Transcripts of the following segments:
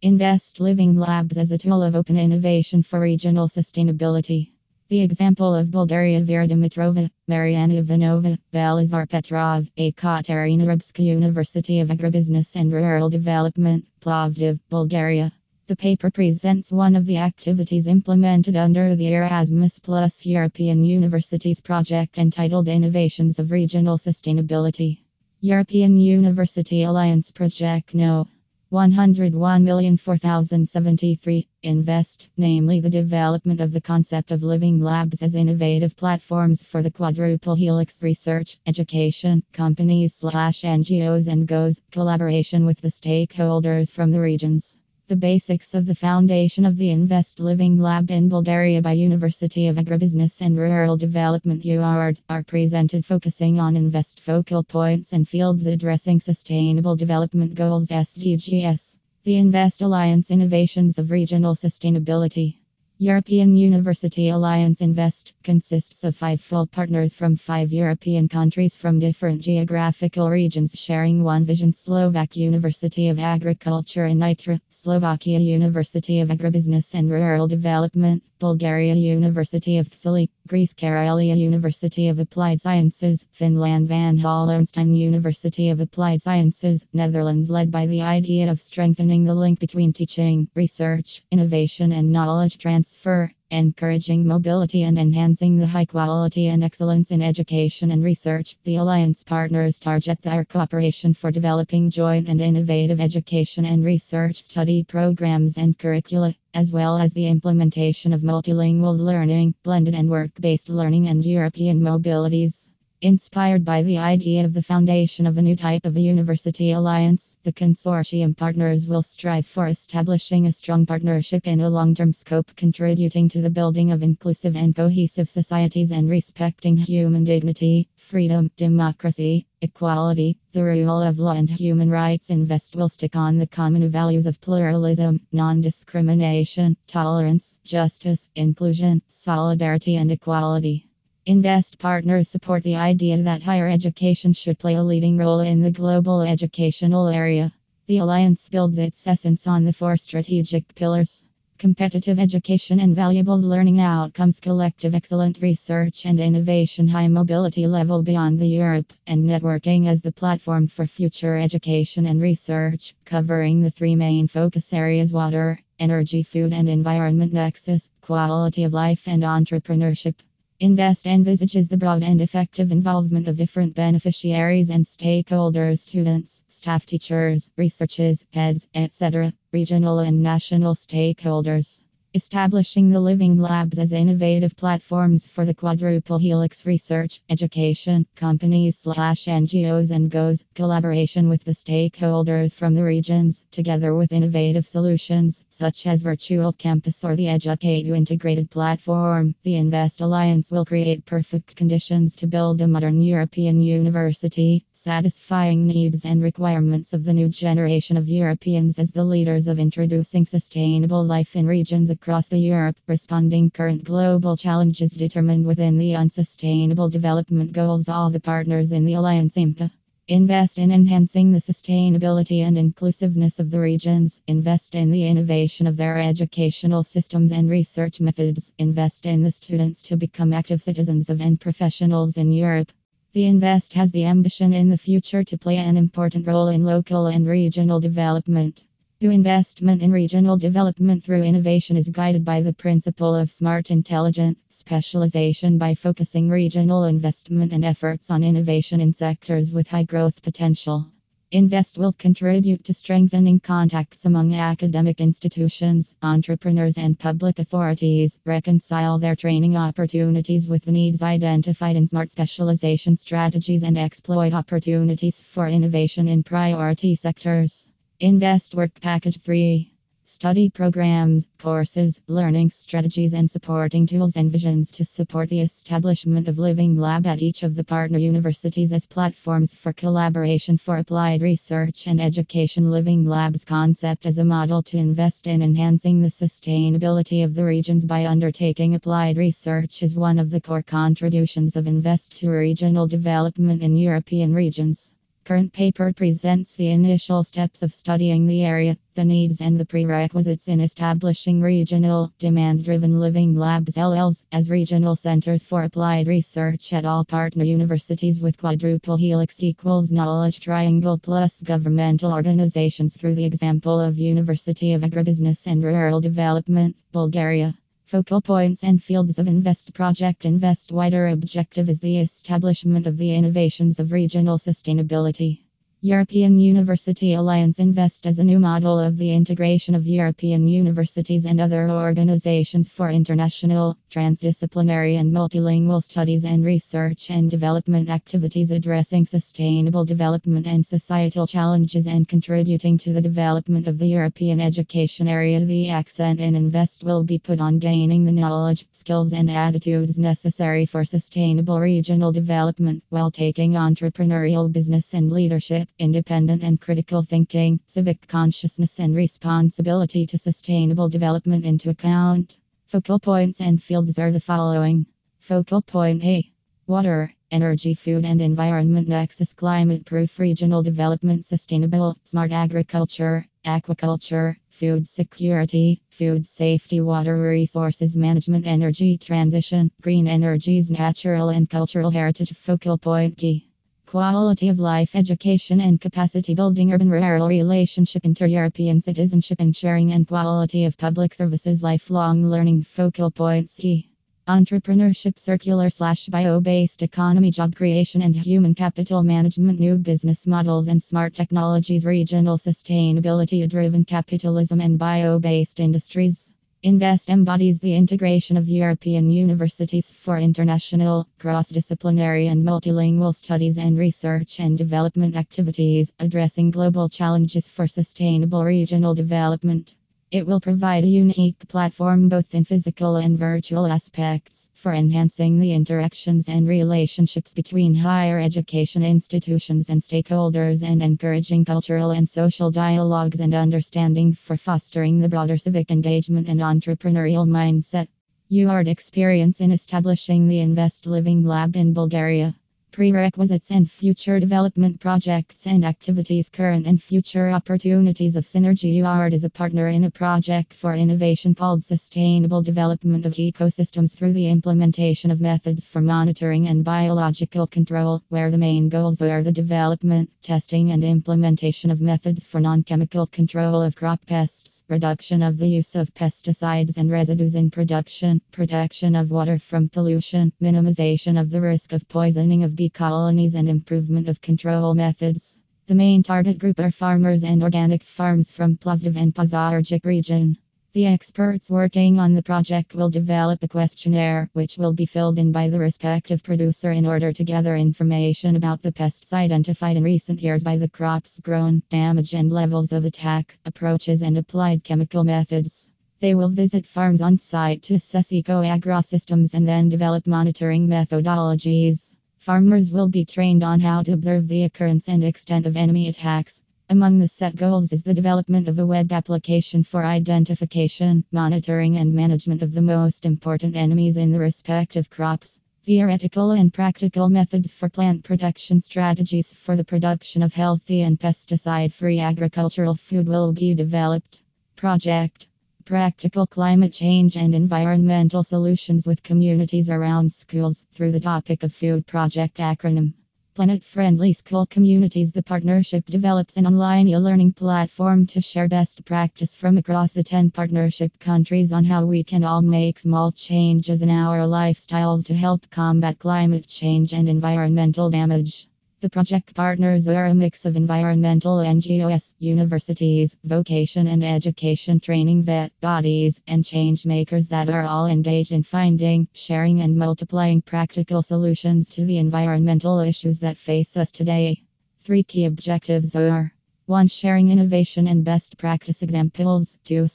Invest Living Labs as a tool of open innovation for regional sustainability. The example of Bulgaria: Vihra, Dimitrova, Mariana, Ivanova, Velizar, Petrov, Ekaterina, Arabska, University of Agribusiness and Rural Development, Plovdiv, Bulgaria. The paper presents one of the activities implemented under the Erasmus Plus European Universities project entitled Innovations of Regional Sustainability. European University Alliance Project No. 101,004,073. Invest, namely the development of the concept of living labs as innovative platforms for the quadruple helix research, education, companies/NGOs and GOs, collaboration with the stakeholders from the regions. The basics of the foundation of the Invest Living Lab in Bulgaria by University of Agribusiness and Rural Development UARD are presented, focusing on Invest focal points and fields addressing Sustainable Development Goals SDGs. The Invest Alliance Innovations of Regional Sustainability. European University Alliance Invest consists of 5 full partners from 5 European countries from different geographical regions sharing one vision: Slovak University of Agriculture and Nitra, Slovakia University of Agribusiness and Rural Development, Bulgaria University of Thessaloniki, Greece Karelia University of Applied Sciences, Finland Van Hollenstein University of Applied Sciences, Netherlands, led by the idea of strengthening the link between teaching, research, innovation and knowledge transfer, encouraging mobility and enhancing the high quality and excellence in education and research. The Alliance partners target their cooperation for developing joint and innovative education and research study programs and curricula, as well as the implementation of multilingual learning, blended and work-based learning and European mobilities. Inspired by the idea of the foundation of a new type of a university alliance, the consortium partners will strive for establishing a strong partnership in a long-term scope, contributing to the building of inclusive and cohesive societies and respecting human dignity, freedom, democracy, equality, the rule of law and human rights. Invest will stick on the common values of pluralism, non-discrimination, tolerance, justice, inclusion, solidarity and equality. Invest partners support the idea that higher education should play a leading role in the global educational area. The Alliance builds its essence on the 4 strategic pillars: competitive education and valuable learning outcomes, collective excellent research and innovation, high mobility level beyond the Europe, and networking as the platform for future education and research, covering the 3 main focus areas: water, energy, food and environment nexus, quality of life and entrepreneurship. Invest envisages the broad and effective involvement of different beneficiaries and stakeholders: students, staff, teachers, researchers, heads, etc., regional and national stakeholders. Establishing the Living Labs as innovative platforms for the quadruple helix research, education, companies/NGOs and GOs, collaboration with the stakeholders from the regions, together with innovative solutions such as virtual campus or the Educate integrated platform. The Invest Alliance will create perfect conditions to build a modern European university, satisfying needs and requirements of the new generation of Europeans as the leaders of introducing sustainable life in regions across the Europe, responding current global challenges determined within the Unsustainable Development Goals. All the partners in the Alliance aim to invest in enhancing the sustainability and inclusiveness of the regions, invest in the innovation of their educational systems and research methods, invest in the students to become active citizens of and professionals in Europe. The Invest has the ambition in the future to play an important role in local and regional development. The investment in regional development through innovation is guided by the principle of smart intelligent specialization by focusing regional investment and efforts on innovation in sectors with high growth potential. Invest will contribute to strengthening contacts among academic institutions, entrepreneurs, and public authorities, reconcile their training opportunities with the needs identified in smart specialization strategies, and exploit opportunities for innovation in priority sectors. Invest Work Package 3. Study programs, courses, learning strategies, and supporting tools envisions to support the establishment of Living Lab at each of the partner universities as platforms for collaboration for applied research and education. Living Lab's concept as a model to invest in enhancing the sustainability of the regions by undertaking applied research is one of the core contributions of Invest to regional development in European regions. Current paper presents the initial steps of studying the area, the needs and the prerequisites in establishing regional, demand-driven living labs (LLs) as regional centers for applied research at all partner universities with quadruple helix equals knowledge triangle plus governmental organizations through the example of University of Agribusiness and Rural Development, Bulgaria. Focal points and fields of Invest project. Invest wider objective is the establishment of the innovations of regional sustainability. European University Alliance Invest as a new model of the integration of European universities and other organizations for international, transdisciplinary and multilingual studies and research and development activities addressing sustainable development and societal challenges and contributing to the development of the European education area. The accent in Invest will be put on gaining the knowledge, skills and attitudes necessary for sustainable regional development while taking entrepreneurial business and leadership, independent and critical thinking, civic consciousness and responsibility to sustainable development into account. Focal points and fields are the following. Focal point A. Water, energy, food and environment nexus, climate-proof regional development, sustainable, smart agriculture, aquaculture, food security, food safety, water resources management, energy transition, green energies, natural and cultural heritage. Focal point B. Quality of life, education and capacity building, urban-rural relationship, inter-European citizenship and sharing and quality of public services, lifelong learning. Focal points C. Entrepreneurship, circular/bio-based economy, job creation and human capital management, new business models and smart technologies, regional sustainability-driven capitalism and bio-based industries. Invest embodies the integration of European universities for international, cross-disciplinary and multilingual studies and research and development activities, addressing global challenges for sustainable regional development. It will provide a unique platform both in physical and virtual aspects for enhancing the interactions and relationships between higher education institutions and stakeholders and encouraging cultural and social dialogues and understanding for fostering the broader civic engagement and entrepreneurial mindset. UARD experience in establishing the Invest Living Lab in Bulgaria. Prerequisites and future development projects and activities. Current and future opportunities of synergy. UARD is a partner in a project for innovation called Sustainable Development of Ecosystems through the implementation of methods for monitoring and biological control, where the main goals are the development, testing and implementation of methods for non-chemical control of crop pests, reduction of the use of pesticides and residues in production, protection of water from pollution, minimization of the risk of poisoning of bee colonies and improvement of control methods. The main target group are farmers and organic farms from Plovdiv and Pazardzhik region. The experts working on the project will develop a questionnaire which will be filled in by the respective producer in order to gather information about the pests identified in recent years by the crops grown, damage and levels of attack, approaches and applied chemical methods. They will visit farms on site to assess eco-agrosystems and then develop monitoring methodologies. Farmers will be trained on how to observe the occurrence and extent of enemy attacks. Among the set goals is the development of a web application for identification, monitoring and management of the most important enemies in the respective crops. Theoretical and practical methods for plant protection strategies for the production of healthy and pesticide-free agricultural food will be developed. Project. Practical climate change and environmental solutions with communities around schools through the topic of food project acronym. Planet-friendly school communities. The partnership develops an online e-learning platform to share best practice from across the 10 partnership countries on how we can all make small changes in our lifestyles to help combat climate change and environmental damage. The project partners are a mix of environmental NGOs, universities, vocation and education training bodies, and change makers that are all engaged in finding, sharing and multiplying practical solutions to the environmental issues that face us today. 3 key objectives are 1. Sharing innovation and best practice examples. 2.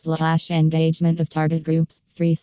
Engagement of target groups. 3.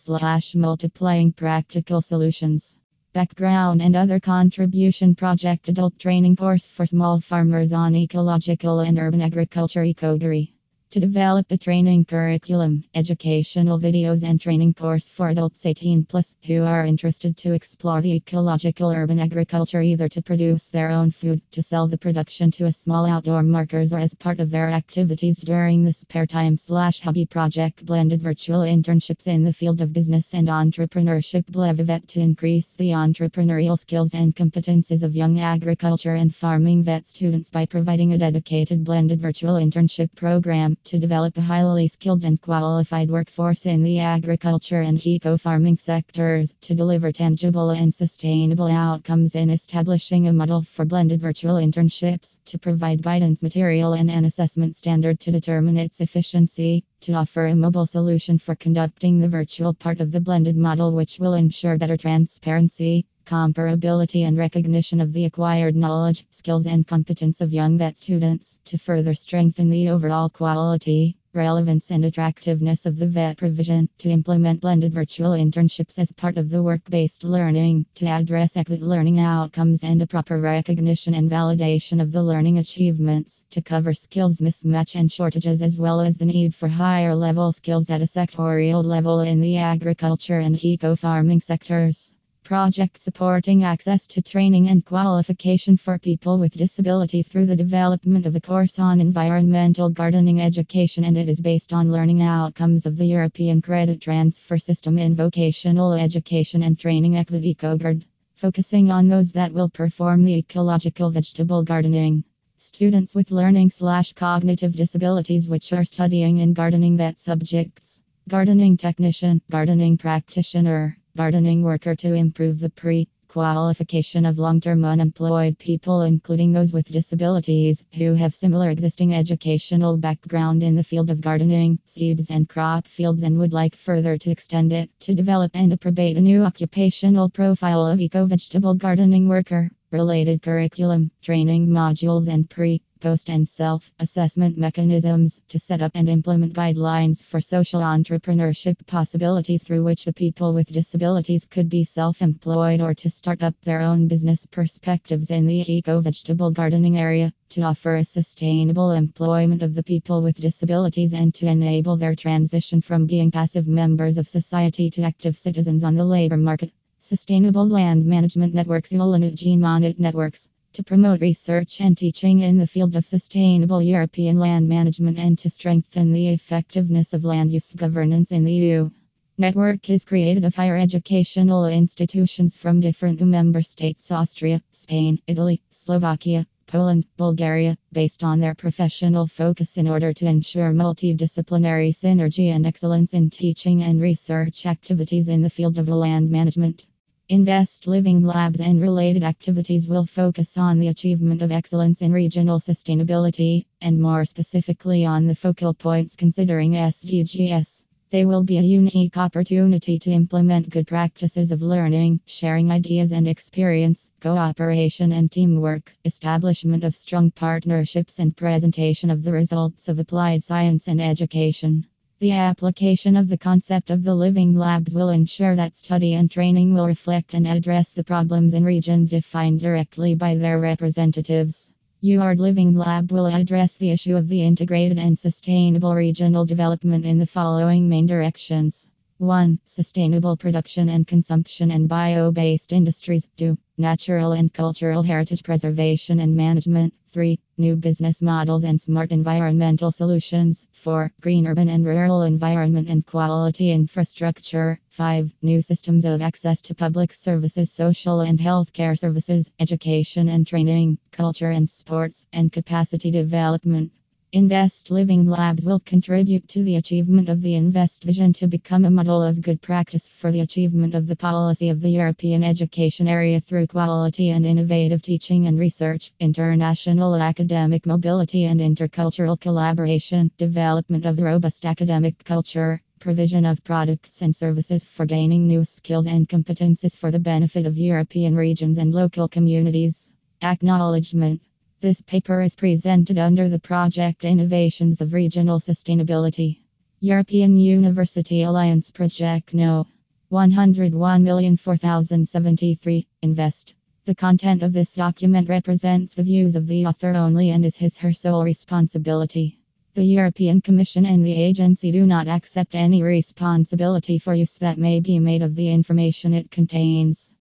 Multiplying practical solutions. Background and other contribution. Project adult training course for small farmers on ecological and urban agriculture. Ecogri. To develop a training curriculum, educational videos and training course for adults 18 plus who are interested to explore the ecological urban agriculture, either to produce their own food, to sell the production to a small outdoor markets, or as part of their activities during the spare time/hobby project. Blended virtual internships in the field of business and entrepreneurship. Blevivet to increase the entrepreneurial skills and competences of young agriculture and farming vet students by providing a dedicated blended virtual internship program to develop a highly skilled and qualified workforce in the agriculture and eco-farming sectors, to deliver tangible and sustainable outcomes in establishing a model for blended virtual internships, to provide guidance material and an assessment standard to determine its efficiency, to offer a mobile solution for conducting the virtual part of the blended model, which will ensure better transparency, comparability and recognition of the acquired knowledge, skills and competence of young vet students, to further strengthen the overall quality, relevance and attractiveness of the vet provision, to implement blended virtual internships as part of the work-based learning, to address equity learning outcomes and a proper recognition and validation of the learning achievements, to cover skills mismatch and shortages, as well as the need for higher level skills at a sectorial level in the agriculture and eco-farming sectors. Project supporting access to training and qualification for people with disabilities through the development of a course on environmental gardening education, and it is based on learning outcomes of the European Credit Transfer System in Vocational Education and Training Equity Cogard, focusing on those that will perform the ecological vegetable gardening. Students with learning/cognitive disabilities which are studying in gardening vet subjects, gardening technician, gardening practitioner, gardening worker, to improve the pre-qualification of long-term unemployed people, including those with disabilities who have similar existing educational background in the field of gardening, seeds and crop fields, and would like further to extend it, to develop and approbate a new occupational profile of eco-vegetable gardening worker. Related curriculum, training modules and post and self-assessment mechanisms, to set up and implement guidelines for social entrepreneurship possibilities through which the people with disabilities could be self-employed or to start up their own business. Perspectives in the eco-vegetable gardening area, to offer a sustainable employment of the people with disabilities and to enable their transition from being passive members of society to active citizens on the labor market. Sustainable land management networks, networks, to promote research and teaching in the field of sustainable European land management and to strengthen the effectiveness of land use governance in the EU. Network is created of higher educational institutions from different member states: Austria, Spain, Italy, Slovakia, Poland, Bulgaria, based on their professional focus in order to ensure multidisciplinary synergy and excellence in teaching and research activities in the field of land management. Invest Living Labs and related activities will focus on the achievement of excellence in regional sustainability, and more specifically on the focal points considering SDGs. They will be a unique opportunity to implement good practices of learning, sharing ideas and experience, cooperation and teamwork, establishment of strong partnerships, and presentation of the results of applied science and education. The application of the concept of the living labs will ensure that study and training will reflect and address the problems in regions defined directly by their representatives. Your Living Lab will address the issue of the integrated and sustainable regional development in the following main directions. 1. Sustainable production and consumption and bio-based industries. 2. Natural and cultural heritage preservation and management. 3. New business models and smart environmental solutions. 4. Green urban and rural environment and quality infrastructure. 5. New systems of access to public services, social and healthcare services, education and training, culture and sports, and capacity development. Invest Living Labs will contribute to the achievement of the Invest vision to become a model of good practice for the achievement of the policy of the European education area through quality and innovative teaching and research, international academic mobility and intercultural collaboration, development of robust academic culture, provision of products and services for gaining new skills and competences for the benefit of European regions and local communities. Acknowledgement. This paper is presented under the Project Innovations of Regional Sustainability. European University Alliance Project No. 101,004,073. Invest. The content of this document represents the views of the author only and is his/her sole responsibility. The European Commission and the agency do not accept any responsibility for use that may be made of the information it contains.